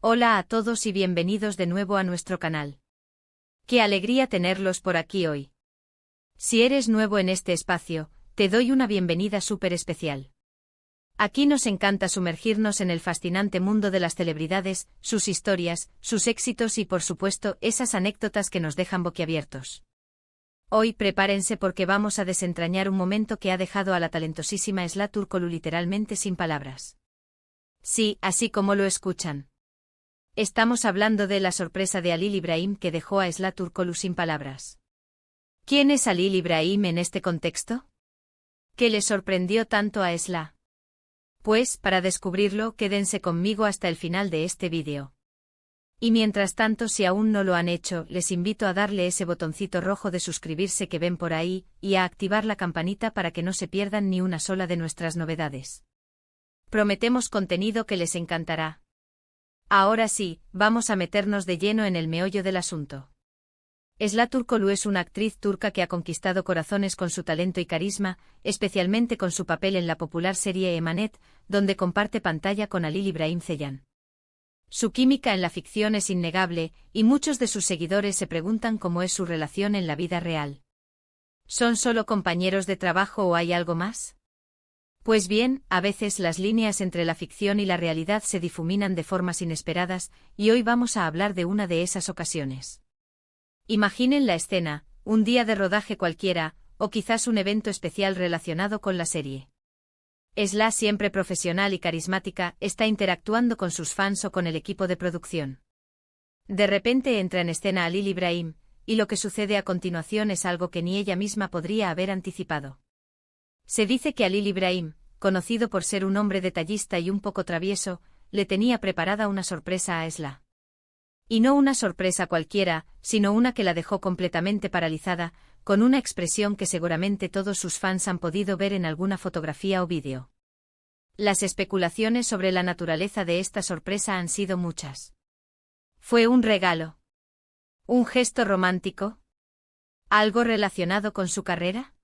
Hola a todos y bienvenidos de nuevo a nuestro canal. Qué alegría tenerlos por aquí hoy. Si eres nuevo en este espacio, te doy una bienvenida súper especial. Aquí nos encanta sumergirnos en el fascinante mundo de las celebridades, sus historias, sus éxitos y por supuesto esas anécdotas que nos dejan boquiabiertos. Hoy prepárense porque vamos a desentrañar un momento que ha dejado a la talentosísima Esla Turkoglu literalmente sin palabras. Sí, así como lo escuchan. Estamos hablando de la sorpresa de Halil İbrahim que dejó a Esla Turkoglu sin palabras. ¿Quién es Halil İbrahim en este contexto? ¿Qué le sorprendió tanto a Esla? Pues, para descubrirlo, quédense conmigo hasta el final de este vídeo. Y mientras tanto, si aún no lo han hecho, les invito a darle ese botoncito rojo de suscribirse que ven por ahí, y a activar la campanita para que no se pierdan ni una sola de nuestras novedades. Prometemos contenido que les encantará. Ahora sí, vamos a meternos de lleno en el meollo del asunto. Esla Turkoglu es una actriz turca que ha conquistado corazones con su talento y carisma, especialmente con su papel en la popular serie Emanet, donde comparte pantalla con Halil İbrahim Ceylan. Su química en la ficción es innegable, y muchos de sus seguidores se preguntan cómo es su relación en la vida real. ¿Son solo compañeros de trabajo o hay algo más? Pues bien, a veces las líneas entre la ficción y la realidad se difuminan de formas inesperadas, y hoy vamos a hablar de una de esas ocasiones. Imaginen la escena, un día de rodaje cualquiera, o quizás un evento especial relacionado con la serie. Esla, siempre profesional y carismática, está interactuando con sus fans o con el equipo de producción. De repente entra en escena Halil İbrahim, y lo que sucede a continuación es algo que ni ella misma podría haber anticipado. Se dice que Halil İbrahim, conocido por ser un hombre detallista y un poco travieso, le tenía preparada una sorpresa a Esla. Y no una sorpresa cualquiera, sino una que la dejó completamente paralizada, con una expresión que seguramente todos sus fans han podido ver en alguna fotografía o vídeo. Las especulaciones sobre la naturaleza de esta sorpresa han sido muchas. ¿Fue un regalo? ¿Un gesto romántico? ¿Algo relacionado con su carrera?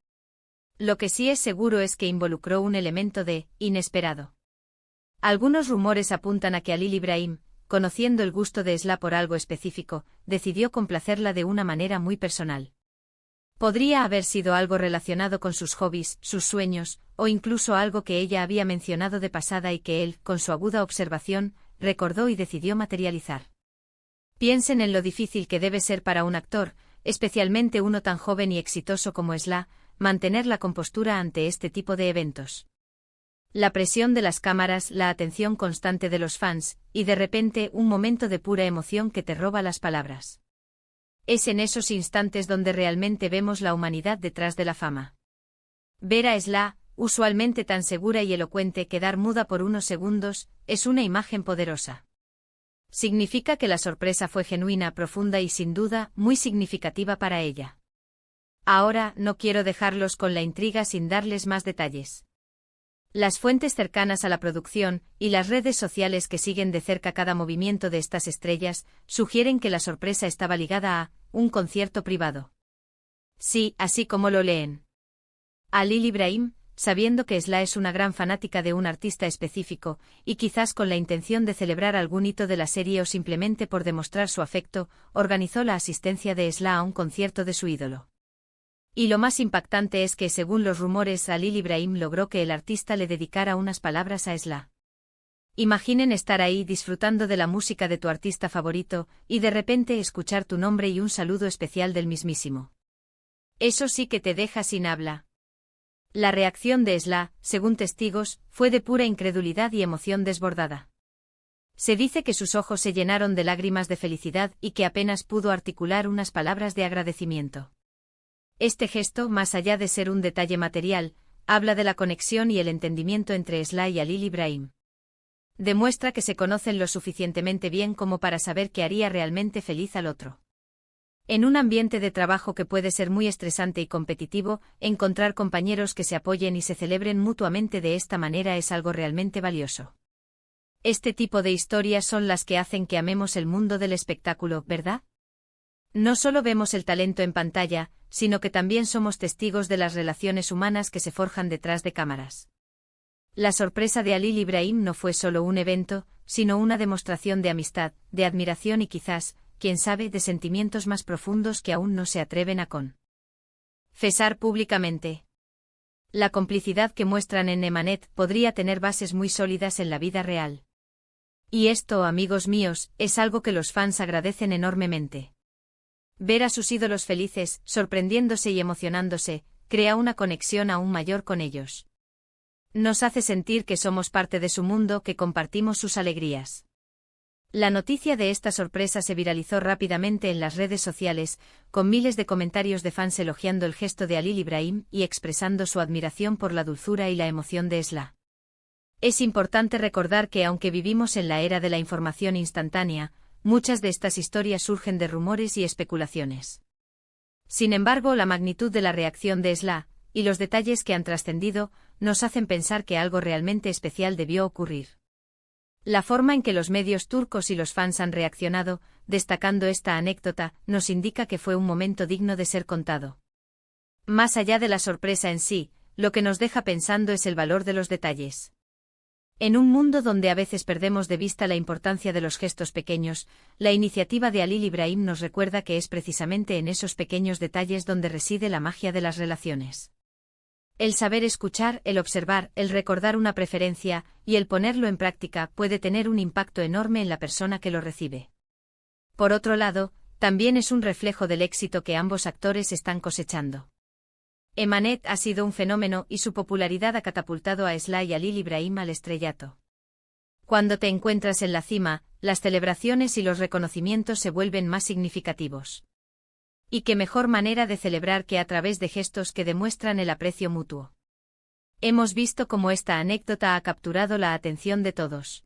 Lo que sí es seguro es que involucró un elemento de inesperado. Algunos rumores apuntan a que Halil İbrahim, conociendo el gusto de Esla por algo específico, decidió complacerla de una manera muy personal. Podría haber sido algo relacionado con sus hobbies, sus sueños, o incluso algo que ella había mencionado de pasada y que él, con su aguda observación, recordó y decidió materializar. Piensen en lo difícil que debe ser para un actor, especialmente uno tan joven y exitoso como Esla, mantener la compostura ante este tipo de eventos. La presión de las cámaras, la atención constante de los fans, y de repente un momento de pura emoción que te roba las palabras. Es en esos instantes donde realmente vemos la humanidad detrás de la fama. Ver a Esla, usualmente tan segura y elocuente, quedar muda por unos segundos, es una imagen poderosa. Significa que la sorpresa fue genuina, profunda y sin duda, muy significativa para ella. Ahora, no quiero dejarlos con la intriga sin darles más detalles. Las fuentes cercanas a la producción, y las redes sociales que siguen de cerca cada movimiento de estas estrellas, sugieren que la sorpresa estaba ligada a un concierto privado. Sí, así como lo leen. Halil İbrahim, sabiendo que Esla es una gran fanática de un artista específico, y quizás con la intención de celebrar algún hito de la serie o simplemente por demostrar su afecto, organizó la asistencia de Esla a un concierto de su ídolo. Y lo más impactante es que, según los rumores, Halil İbrahim logró que el artista le dedicara unas palabras a Esla. Imaginen estar ahí disfrutando de la música de tu artista favorito, y de repente escuchar tu nombre y un saludo especial del mismísimo. Eso sí que te deja sin habla. La reacción de Esla, según testigos, fue de pura incredulidad y emoción desbordada. Se dice que sus ojos se llenaron de lágrimas de felicidad y que apenas pudo articular unas palabras de agradecimiento. Este gesto, más allá de ser un detalle material, habla de la conexión y el entendimiento entre Esla y Halil İbrahim. Demuestra que se conocen lo suficientemente bien como para saber que haría realmente feliz al otro. En un ambiente de trabajo que puede ser muy estresante y competitivo, encontrar compañeros que se apoyen y se celebren mutuamente de esta manera es algo realmente valioso. Este tipo de historias son las que hacen que amemos el mundo del espectáculo, ¿verdad? No solo vemos el talento en pantalla, sino que también somos testigos de las relaciones humanas que se forjan detrás de cámaras. La sorpresa de Halil İbrahim no fue solo un evento, sino una demostración de amistad, de admiración y quizás, quién sabe, de sentimientos más profundos que aún no se atreven a confesar públicamente. La complicidad que muestran en Emanet podría tener bases muy sólidas en la vida real. Y esto, amigos míos, es algo que los fans agradecen enormemente. Ver a sus ídolos felices, sorprendiéndose y emocionándose, crea una conexión aún mayor con ellos. Nos hace sentir que somos parte de su mundo, que compartimos sus alegrías. La noticia de esta sorpresa se viralizó rápidamente en las redes sociales, con miles de comentarios de fans elogiando el gesto de Halil Ibrahim y expresando su admiración por la dulzura y la emoción de Esla. Es importante recordar que aunque vivimos en la era de la información instantánea, muchas de estas historias surgen de rumores y especulaciones. Sin embargo, la magnitud de la reacción de Esla, y los detalles que han trascendido, nos hacen pensar que algo realmente especial debió ocurrir. La forma en que los medios turcos y los fans han reaccionado, destacando esta anécdota, nos indica que fue un momento digno de ser contado. Más allá de la sorpresa en sí, lo que nos deja pensando es el valor de los detalles. En un mundo donde a veces perdemos de vista la importancia de los gestos pequeños, la iniciativa de Halil Ibrahim nos recuerda que es precisamente en esos pequeños detalles donde reside la magia de las relaciones. El saber escuchar, el observar, el recordar una preferencia, y el ponerlo en práctica puede tener un impacto enorme en la persona que lo recibe. Por otro lado, también es un reflejo del éxito que ambos actores están cosechando. Emanet ha sido un fenómeno y su popularidad ha catapultado a Esla y Halil Ibrahim al estrellato. Cuando te encuentras en la cima, las celebraciones y los reconocimientos se vuelven más significativos. Y qué mejor manera de celebrar que a través de gestos que demuestran el aprecio mutuo. Hemos visto cómo esta anécdota ha capturado la atención de todos.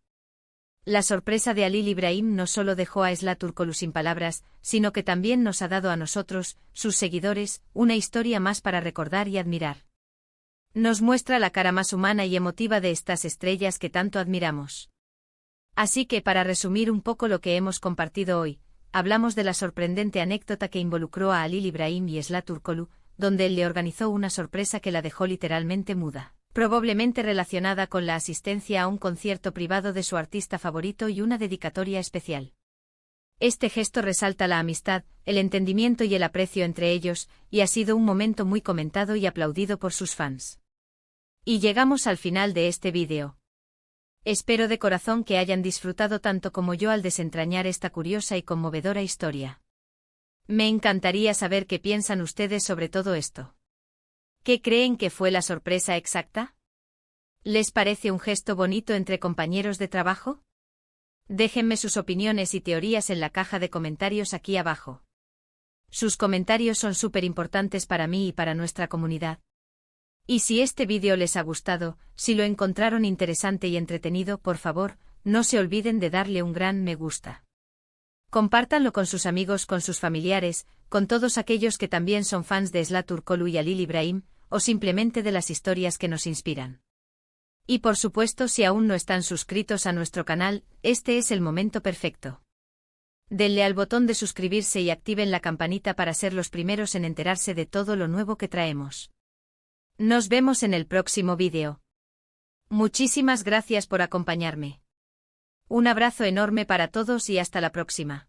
La sorpresa de Halil Ibrahim no solo dejó a Esla Turkoglu sin palabras, sino que también nos ha dado a nosotros, sus seguidores, una historia más para recordar y admirar. Nos muestra la cara más humana y emotiva de estas estrellas que tanto admiramos. Así que para resumir un poco lo que hemos compartido hoy, hablamos de la sorprendente anécdota que involucró a Halil Ibrahim y Esla Turkoglu, donde él le organizó una sorpresa que la dejó literalmente muda, probablemente relacionada con la asistencia a un concierto privado de su artista favorito y una dedicatoria especial. Este gesto resalta la amistad, el entendimiento y el aprecio entre ellos, y ha sido un momento muy comentado y aplaudido por sus fans. Y llegamos al final de este vídeo. Espero de corazón que hayan disfrutado tanto como yo al desentrañar esta curiosa y conmovedora historia. Me encantaría saber qué piensan ustedes sobre todo esto. ¿Qué creen que fue la sorpresa exacta? ¿Les parece un gesto bonito entre compañeros de trabajo? Déjenme sus opiniones y teorías en la caja de comentarios aquí abajo. Sus comentarios son súper importantes para mí y para nuestra comunidad. Y si este vídeo les ha gustado, si lo encontraron interesante y entretenido, por favor, no se olviden de darle un gran me gusta. Compártanlo con sus amigos, con sus familiares, con todos aquellos que también son fans de Esla Turkoglu y Halil Ibrahim, o simplemente de las historias que nos inspiran. Y por supuesto, si aún no están suscritos a nuestro canal, este es el momento perfecto. Denle al botón de suscribirse y activen la campanita para ser los primeros en enterarse de todo lo nuevo que traemos. Nos vemos en el próximo vídeo. Muchísimas gracias por acompañarme. Un abrazo enorme para todos y hasta la próxima.